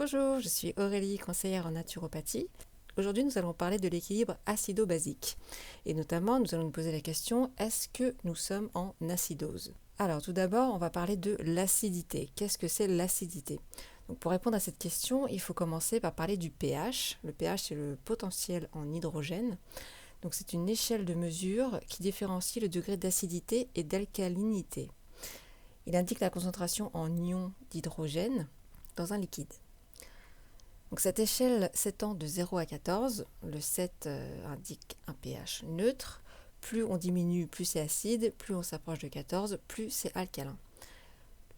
Bonjour, je suis Aurélie, conseillère en naturopathie. Aujourd'hui, nous allons parler de l'équilibre acido-basique. Et notamment, nous allons nous poser la question, est-ce que nous sommes en acidose? Alors, tout d'abord, on va parler de l'acidité. Qu'est-ce que c'est l'acidité? Donc, pour répondre à cette question, il faut commencer par parler du pH. Le pH, c'est le potentiel en hydrogène. Donc, c'est une échelle de mesure qui différencie le degré d'acidité et d'alcalinité. Il indique la concentration en ions d'hydrogène dans un liquide. Donc cette échelle s'étend de 0 à 14. Le 7 indique un pH neutre. Plus on diminue, plus c'est acide. Plus on s'approche de 14, plus c'est alcalin.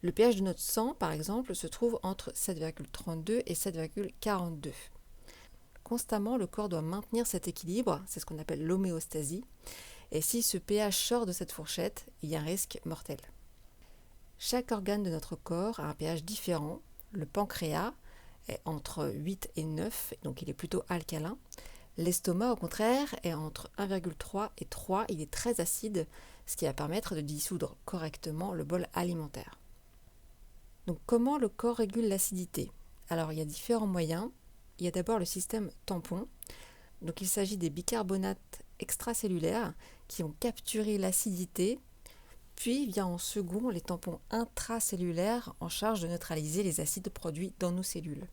Le pH de notre sang, par exemple, se trouve entre 7,32 et 7,42. Constamment, le corps doit maintenir cet équilibre, c'est ce qu'on appelle l'homéostasie. Et si ce pH sort de cette fourchette, il y a un risque mortel. Chaque organe de notre corps a un pH différent. Le pancréas est entre 8 et 9, donc il est plutôt alcalin. L'estomac, au contraire, est entre 1,3 et 3, il est très acide, ce qui va permettre de dissoudre correctement le bol alimentaire. Donc comment le corps régule l'acidité? Alors il y a différents moyens. Il y a d'abord le système tampon. Donc il s'agit des bicarbonates extracellulaires qui vont capturer l'acidité. Puis vient en second les tampons intracellulaires en charge de neutraliser les acides produits dans nos cellules.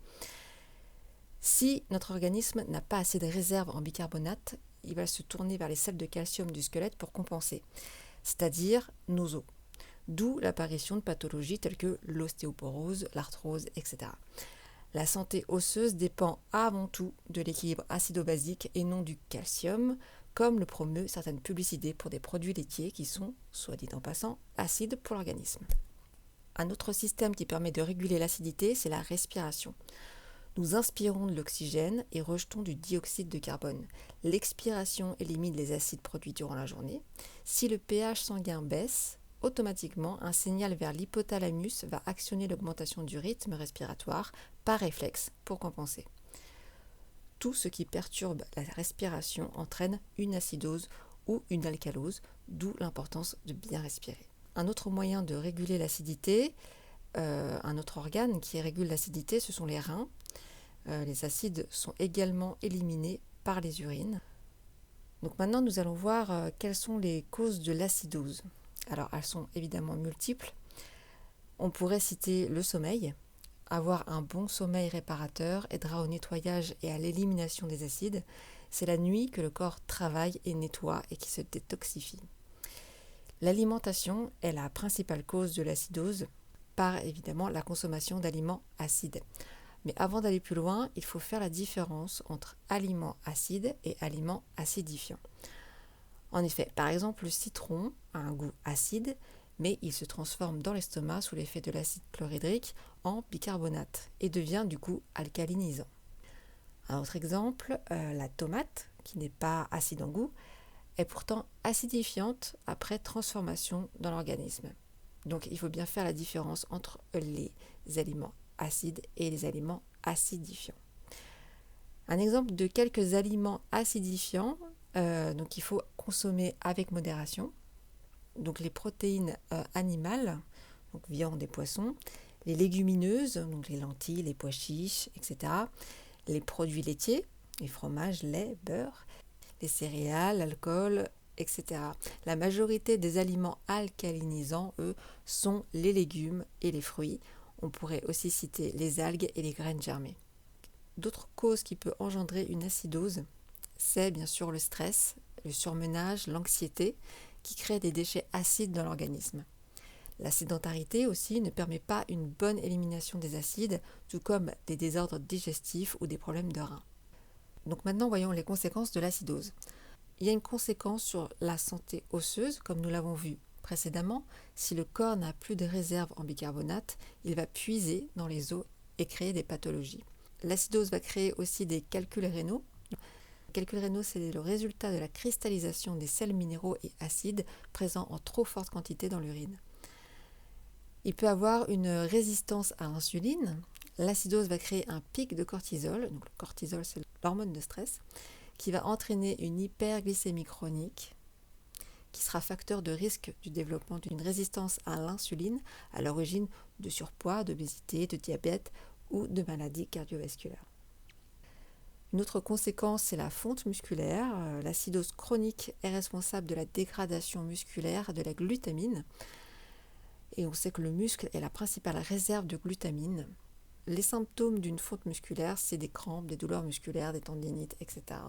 Si notre organisme n'a pas assez de réserves en bicarbonate, il va se tourner vers les sels de calcium du squelette pour compenser, c'est-à-dire nos os. D'où l'apparition de pathologies telles que l'ostéoporose, l'arthrose, etc. La santé osseuse dépend avant tout de l'équilibre acido-basique et non du calcium, comme le promeut certaines publicités pour des produits laitiers qui sont, soit dit en passant, acides pour l'organisme. Un autre système qui permet de réguler l'acidité, c'est la respiration. Nous inspirons de l'oxygène et rejetons du dioxyde de carbone. L'expiration élimine les acides produits durant la journée. Si le pH sanguin baisse, automatiquement, un signal vers l'hypothalamus va actionner l'augmentation du rythme respiratoire par réflexe pour compenser. Tout ce qui perturbe la respiration entraîne une acidose ou une alcalose, d'où l'importance de bien respirer. Un autre moyen de réguler l'acidité, un autre organe qui régule l'acidité, ce sont les reins. Les acides sont également éliminés par les urines. Donc maintenant, nous allons voir quelles sont les causes de l'acidose. Alors, elles sont évidemment multiples. On pourrait citer le sommeil. Avoir un bon sommeil réparateur aidera au nettoyage et à l'élimination des acides. C'est la nuit que le corps travaille et nettoie et qui se détoxifie. L'alimentation est la principale cause de l'acidose, par évidemment la consommation d'aliments acides. Mais avant d'aller plus loin, il faut faire la différence entre aliments acides et aliments acidifiants. En effet, par exemple, le citron a un goût acide, mais il se transforme dans l'estomac sous l'effet de l'acide chlorhydrique en bicarbonate et devient du coup alcalinisant. Un autre exemple, la tomate, qui n'est pas acide en goût, est pourtant acidifiante après transformation dans l'organisme. Donc il faut bien faire la différence entre les aliments acides et les aliments acidifiants. Un exemple de quelques aliments acidifiants, donc il faut consommer avec modération. Donc les protéines animales, donc viande et poisson, les légumineuses, donc les lentilles, les pois chiches, etc. Les produits laitiers, les fromages, lait, beurre, les céréales, l'alcool, etc. La majorité des aliments alcalinisants, eux, sont les légumes et les fruits. On pourrait aussi citer les algues et les graines germées. D'autres causes qui peuvent engendrer une acidose, c'est bien sûr le stress, le surmenage, l'anxiété, qui créent des déchets acides dans l'organisme. La sédentarité aussi ne permet pas une bonne élimination des acides, tout comme des désordres digestifs ou des problèmes de reins. Donc maintenant, voyons les conséquences de l'acidose. Il y a une conséquence sur la santé osseuse, comme nous l'avons vu précédemment. Si le corps n'a plus de réserve en bicarbonate, il va puiser dans les os et créer des pathologies. L'acidose va créer aussi des calculs rénaux. Les calculs rénaux, c'est le résultat de la cristallisation des sels minéraux et acides présents en trop forte quantité dans l'urine. Il peut avoir une résistance à l'insuline. L'acidose va créer un pic de cortisol. Donc le cortisol, c'est l'hormone de stress, qui va entraîner une hyperglycémie chronique, qui sera facteur de risque du développement d'une résistance à l'insuline, à l'origine de surpoids, d'obésité, de diabète ou de maladies cardiovasculaires. Une autre conséquence, c'est la fonte musculaire. L'acidose chronique est responsable de la dégradation musculaire de la glutamine. Et on sait que le muscle est la principale réserve de glutamine. Les symptômes d'une fonte musculaire, c'est des crampes, des douleurs musculaires, des tendinites, etc.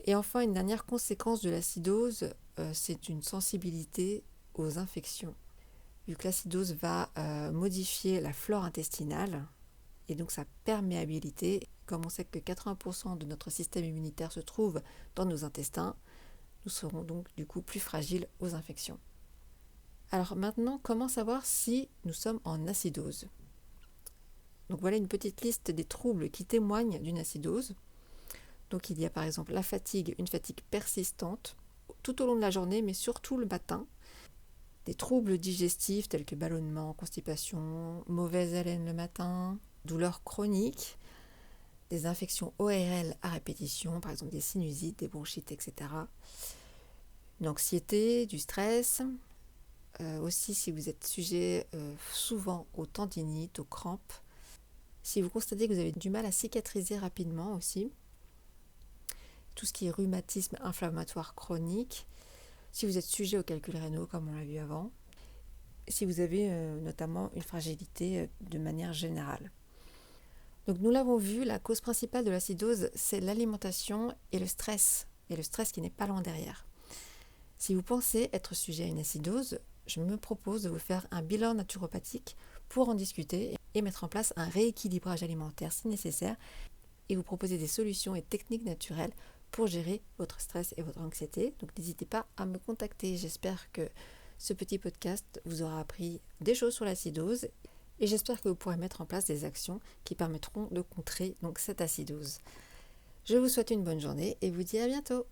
Et enfin, une dernière conséquence de l'acidose, c'est une sensibilité aux infections. Vu que l'acidose va modifier la flore intestinale et donc sa perméabilité, comme on sait que 80% de notre système immunitaire se trouve dans nos intestins, nous serons donc du coup plus fragiles aux infections. Alors maintenant, comment savoir si nous sommes en acidose ? Donc voilà une petite liste des troubles qui témoignent d'une acidose. Donc il y a par exemple la fatigue, une fatigue persistante tout au long de la journée, mais surtout le matin. Des troubles digestifs tels que ballonnement, constipation, mauvaise haleine le matin, douleurs chroniques, des infections ORL à répétition, par exemple des sinusites, des bronchites, etc. Une anxiété, du stress. Aussi si vous êtes sujet souvent aux tendinites, aux crampes. Si vous constatez que vous avez du mal à cicatriser rapidement aussi. Tout ce qui est rhumatisme inflammatoire chronique, si vous êtes sujet aux calculs rénaux comme on l'a vu avant, si vous avez notamment une fragilité de manière générale. Donc nous l'avons vu, la cause principale de l'acidose, c'est l'alimentation et le stress qui n'est pas loin derrière. Si vous pensez être sujet à une acidose, je me propose de vous faire un bilan naturopathique pour en discuter et mettre en place un rééquilibrage alimentaire si nécessaire et vous proposer des solutions et techniques naturelles pour gérer votre stress et votre anxiété. Donc n'hésitez pas à me contacter. J'espère que ce petit podcast vous aura appris des choses sur l'acidose et j'espère que vous pourrez mettre en place des actions qui permettront de contrer donc cette acidose. Je vous souhaite une bonne journée et vous dis à bientôt.